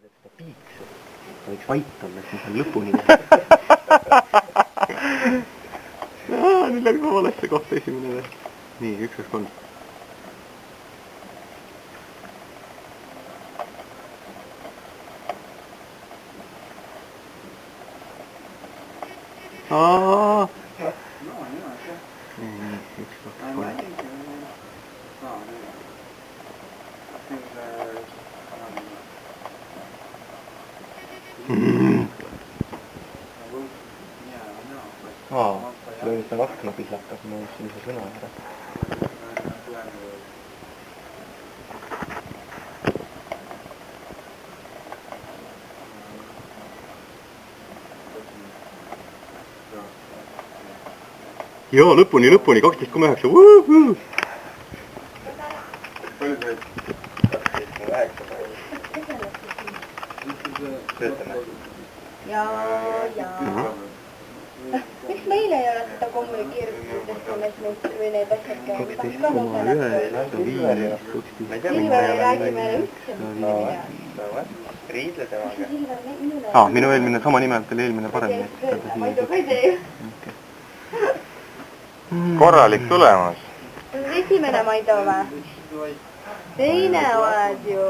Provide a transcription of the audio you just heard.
Seda piiksu. Ta võiks vait olla, et ma saan lõpuni nüüd läks ma valesse kohta esimene veel. Nii, 1, 2, 3. Nii, 1, 2, 3. Lõimitan akna pihlakas, ma unustasin ise sõna ära. Joo, lõpuni, 12,9. Palju teed? 12,9. Töötame. Jaa. Miks meil ei ole seda kommunikeerimisest või need asjad käinud? 12,9. Silver ei räägi meile üldse midagi. Riidle temaga. Minu eelmine sama nimelt oli eelmine parem. Maidu ka ei tee. Korralik tulemus. Esimene Maidu või? Teine oled ju.